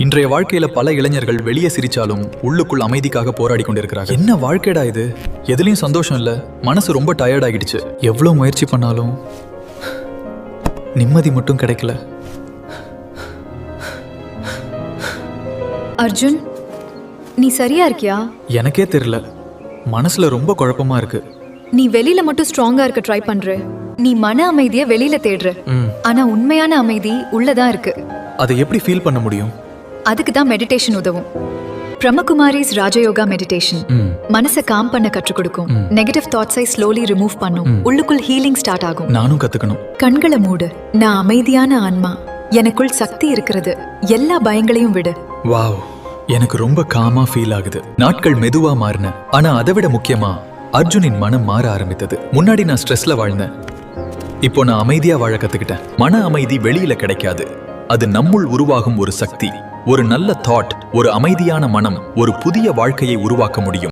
இன்றைய வாழ்க்கையில பல இளைஞர்கள் வெளியே சிரிச்சாலும் உள்ளுக்குள் அமைதிக்காக போராடி கொண்டிருக்கிறாங்க. என்ன வாழ்க்கைடா இது? எதுலயும் சந்தோஷம் இல்ல, மனசு ரொம்ப டயர்ட் ஆகிடுச்சு. எவ்வளவு முயற்சி பண்ணாலும் நிம்மதி மட்டும் கிடைக்கல. அர்ஜுன், நீ சரியா இருக்கியா? எனக்கே தெரியல, மனசுல ரொம்ப குழப்பமா இருக்கு. நீ வெளியில மட்டும் ஸ்ட்ராங்கா இருக்க ட்ரை பண்ற. நீ மன அமைதியை வெளியில தேடுற, ஆனா உண்மையான அமைதி உள்ளதான் இருக்கு. அதை எப்படி ஃபீல் பண்ண முடியும்? அதுக்கு தான் மெடிடேஷன் உதவும். பிரம்மகுமாரிஸ் ராஜயோகா மெடிடேஷன் மனசை காம் பண்ண கற்றுக் கொடுக்கும். நெகட்டிவ் தாட்ஸை ஸ்லோலி ரிமூவ் பண்ணும். உள்ளுக்குள் ஹீலிங் ஸ்டார்ட் ஆகும். நானும் கத்துக்கணும். கண்களை மூடு. நான் அமைதியான ஆன்மா, எனக்குள் சக்தி இருக்கிறது. எல்லா பயங்களையும் விடு. வாவ், எனக்கு ரொம்ப காமா ஃபீல் ஆகுது. நாட்கள் மெதுவா மாறின, ஆனா அதை விட முக்கியமா அர்ஜுனின் மனம் மாற ஆரம்பித்தது. முன்னாடி நான் ஸ்ட்ரெஸ்ல வாழ்ந்தேன், இப்போ நான் அமைதியா வாழ கத்துக்கிட்டேன். மன அமைதி வெளியில கிடைக்காது, அது நம்முள் உருவாகும் ஒரு சக்தி. ஒரு நல்ல தாட், ஒரு அமைதியான மனம் ஒரு புதிய வாழ்க்கையை உருவாக்க முடியும்.